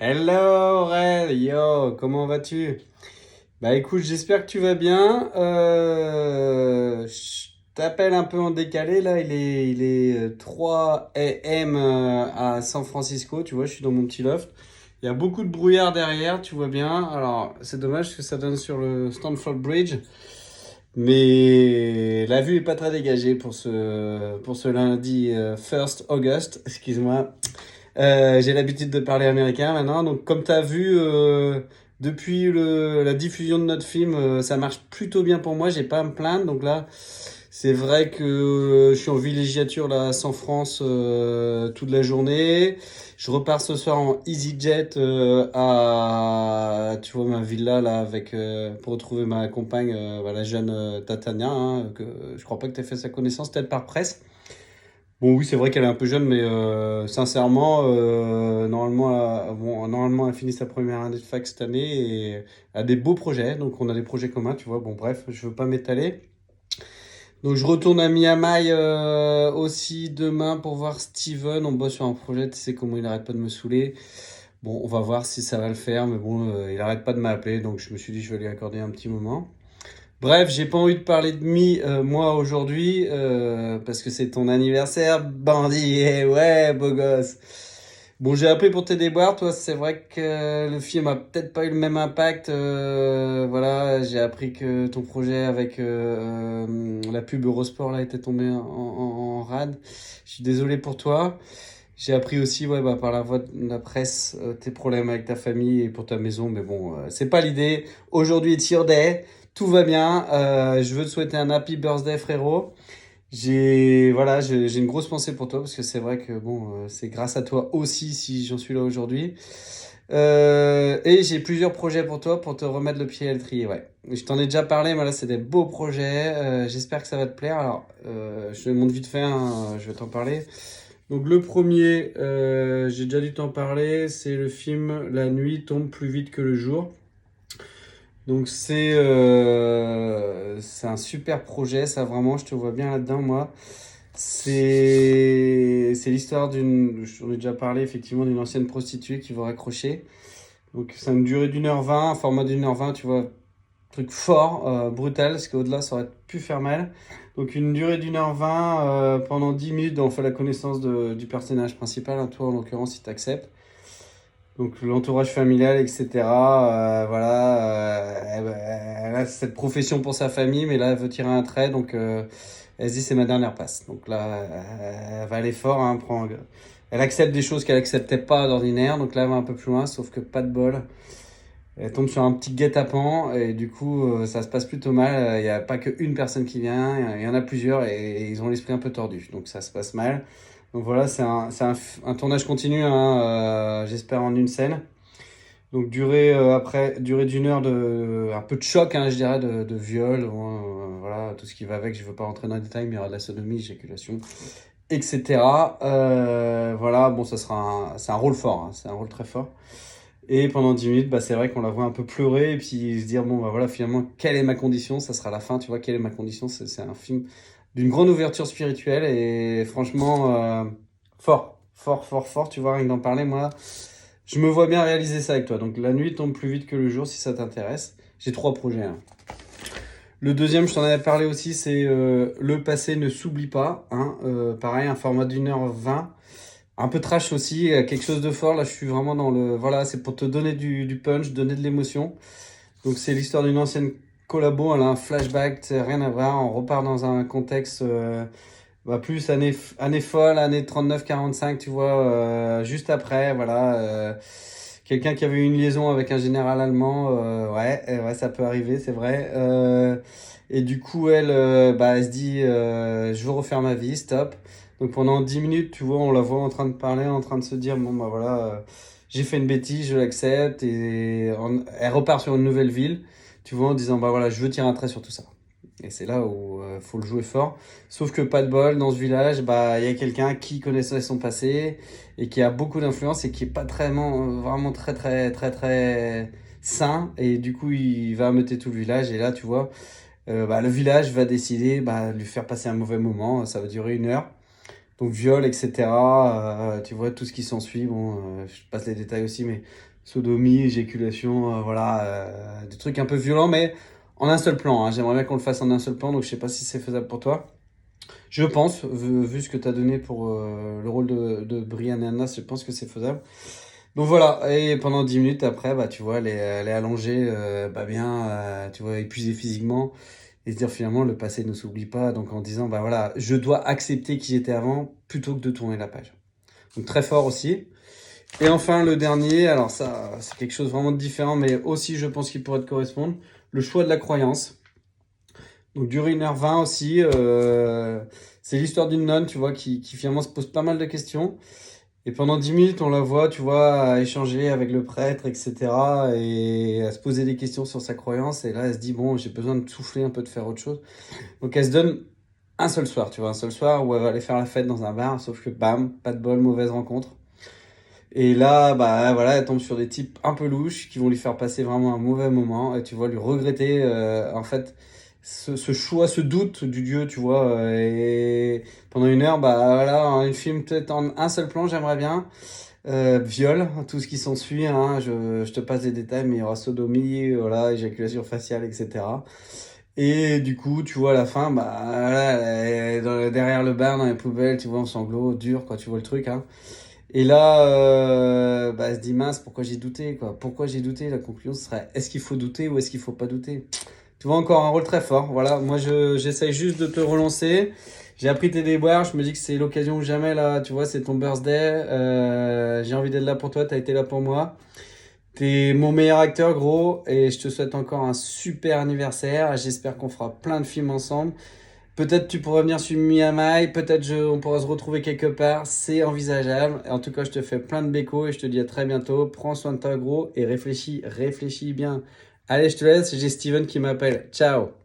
Hello Aurel, yo, comment vas-tu? Bah écoute, j'espère que tu vas bien. Je t'appelle un peu en décalé là, il est 3 AM à San Francisco, tu vois, je suis dans mon petit loft. Il y a beaucoup de brouillard derrière, tu vois bien. Alors, c'est dommage que ça donne sur le Stamford Bridge, mais la vue est pas très dégagée pour ce lundi 1 August, excuse-moi. J'ai l'habitude de parler américain maintenant, donc comme tu as vu, depuis la diffusion de notre film, ça marche plutôt bien pour moi, j'ai pas à me plaindre. Donc là, c'est vrai que je suis en villégiature là à San France toute la journée. Je repars ce soir en EasyJet à, tu vois, ma villa là avec pour retrouver ma compagne, la jeune Tatania, hein, que je crois pas que tu aies fait sa connaissance, peut-être par presse. Bon, oui, c'est vrai qu'elle est un peu jeune, mais sincèrement, normalement, elle finit sa première année de fac cette année et a des beaux projets. Donc, on a des projets communs, tu vois. Bon, bref, je veux pas m'étaler. Donc, je retourne à Miami aussi demain pour voir Steven. On bosse sur un projet, tu sais comment il arrête pas de me saouler. Bon, on va voir si ça va le faire, mais bon, il arrête pas de m'appeler, donc je me suis dit je vais lui accorder un petit moment. Bref, j'ai pas envie de parler de moi aujourd'hui, parce que c'est ton anniversaire, bandit, eh ouais, beau gosse. Bon, j'ai appelé pour tes déboires, toi, c'est vrai que le film a peut-être pas eu le même impact, voilà, j'ai appris que ton projet avec la pub Eurosport là était tombé en rade. Je suis désolé pour toi. J'ai appris aussi, ouais, bah, par la voie de la presse, tes problèmes avec ta famille et pour ta maison, mais bon, c'est pas l'idée. Aujourd'hui, it's your day. Tout va bien. Je veux te souhaiter un happy birthday, frérot. J'ai une grosse pensée pour toi parce que c'est vrai que bon, c'est grâce à toi aussi si j'en suis là aujourd'hui. Et j'ai plusieurs projets pour toi pour te remettre le pied à l'étrier. Ouais, je t'en ai déjà parlé, mais là c'est des beaux projets. J'espère que ça va te plaire. Alors, je te montre vite fait, hein, je vais t'en parler. Donc le premier, j'ai déjà dû t'en parler, c'est le film La nuit tombe plus vite que le jour. Donc c'est un super projet, ça vraiment, je te vois bien là-dedans, moi. C'est l'histoire j'en ai déjà parlé effectivement, d'une ancienne prostituée qui va raccrocher. Donc ça a une durée d'1h20, un format d'1h20, tu vois, truc fort, brutal, parce qu'au-delà ça aurait pu faire mal. Donc une durée d'1h20, pendant 10 minutes, on fait la connaissance du personnage principal, hein, toi en l'occurrence si tu acceptes. Donc l'entourage familial, etc. Voilà, elle a cette profession pour sa famille, mais là elle veut tirer un trait, donc elle se dit c'est ma dernière passe. Donc là, elle va aller fort, hein, elle accepte des choses qu'elle acceptait pas d'ordinaire, donc là elle va un peu plus loin, sauf que pas de bol. Elle tombe sur un petit guet-apens et du coup ça se passe plutôt mal. Il n'y a pas qu'une personne qui vient, il y en a plusieurs et ils ont l'esprit un peu tordu. Donc ça se passe mal. Donc voilà, un tournage continu, hein, j'espère en une scène. Donc durée d'1 heure un peu de choc, hein, je dirais, de viol, voilà, tout ce qui va avec. Je veux pas rentrer dans les détails, mais il y aura de la sodomie, éjaculation, etc. Voilà, bon, c'est un rôle fort, hein, c'est un rôle très fort. Et pendant 10 minutes, bah, c'est vrai qu'on la voit un peu pleurer et puis se dire, bon, bah voilà, finalement, quelle est ma condition? Ça sera la fin, tu vois, quelle est ma condition? C'est un film d'une grande ouverture spirituelle et franchement, fort, fort, fort, fort, tu vois, rien que d'en parler, moi, je me vois bien réaliser ça avec toi. Donc la nuit tombe plus vite que le jour si ça t'intéresse. J'ai 3 projets, hein. Le deuxième, je t'en avais parlé aussi, c'est Le passé ne s'oublie pas, hein. Pareil, un format d'1h20. Un peu trash aussi, quelque chose de fort. Là, je suis vraiment dans le. Voilà, c'est pour te donner du punch, donner de l'émotion. Donc, c'est l'histoire d'une ancienne collabo. Elle a un flashback, c'est rien à voir. On repart dans un contexte plus année folle, année 39-45, tu vois, juste après. Voilà. Quelqu'un qui avait eu une liaison avec un général allemand. Ouais, ouais, ça peut arriver, c'est vrai. Et du coup, elle se dit je veux refaire ma vie, stop. Donc pendant 10 minutes, tu vois, on la voit en train de parler, en train de se dire, bon, bah voilà, j'ai fait une bêtise, je l'accepte. Et elle repart sur une nouvelle ville, tu vois, en disant, bah voilà, je veux tirer un trait sur tout ça. Et c'est là où faut le jouer fort. Sauf que pas de bol, dans ce village, bah il y a quelqu'un qui connaissait son passé et qui a beaucoup d'influence et qui est pas vraiment très très très très sain. Et du coup, il va ameuter tout le village. Et là, tu vois, le village va décider de lui faire passer un mauvais moment. Ça va durer 1 heure. Donc viol, etc. Tu vois, tout ce qui s'ensuit. Bon, je passe les détails aussi, mais sodomie, éjaculation, voilà, des trucs un peu violents, mais en un seul plan, hein. J'aimerais bien qu'on le fasse en un seul plan, donc je sais pas si c'est faisable pour toi. Je pense, vu ce que tu as donné pour le rôle de Brian et Anna, je pense que c'est faisable. Donc voilà, et pendant 10 minutes après, bah, tu vois, elle est allongée, bah, bien, tu vois, épuisée physiquement, et se dire finalement, le passé ne s'oublie pas, donc en disant, bah voilà, je dois accepter qui j'étais avant, plutôt que de tourner la page. Donc très fort aussi. Et enfin, le dernier, alors ça, c'est quelque chose vraiment de différent, mais aussi, je pense qu'il pourrait te correspondre, le choix de la croyance. Donc durer 1h20 aussi, c'est l'histoire d'une nonne, tu vois, qui finalement se pose pas mal de questions. Et pendant 10 minutes, on la voit, tu vois, à échanger avec le prêtre, etc. Et à se poser des questions sur sa croyance. Et là, elle se dit, bon, j'ai besoin de souffler un peu, de faire autre chose. Donc elle se donne un seul soir, tu vois, un seul soir où elle va aller faire la fête dans un bar. Sauf que, bam, pas de bol, mauvaise rencontre. Et là, bah voilà, elle tombe sur des types un peu louches qui vont lui faire passer vraiment un mauvais moment. Et tu vois, lui regretter, en fait, ce choix, ce doute du Dieu, tu vois. Et pendant 1 heure, bah voilà, un film peut-être en un seul plan, j'aimerais bien. Viol, tout ce qui s'ensuit, hein, je te passe les détails, mais il y aura sodomie, voilà, éjaculation faciale, etc. Et du coup, tu vois, à la fin, bah, voilà, derrière le bar, dans les poubelles, tu vois, en sanglots, dur, quoi, tu vois le truc, hein. Et là, bah, elle se dit, mince, pourquoi j'ai douté, quoi? Pourquoi j'ai douté? La conclusion serait, est-ce qu'il faut douter ou est-ce qu'il faut pas douter? Tu vois, encore un rôle très fort. Voilà, moi, j'essaye juste de te relancer. J'ai appris tes déboires, je me dis que c'est l'occasion ou jamais, là, tu vois, c'est ton birthday. J'ai envie d'être là pour toi, t'as été là pour moi. T'es mon meilleur acteur, gros, et je te souhaite encore un super anniversaire. J'espère qu'on fera plein de films ensemble. Peut-être tu pourras venir sur Miami, peut-être on pourra se retrouver quelque part, c'est envisageable. En tout cas, je te fais plein de bécos et je te dis à très bientôt. Prends soin de toi, gros, et réfléchis bien. Allez, je te laisse, j'ai Steven qui m'appelle. Ciao!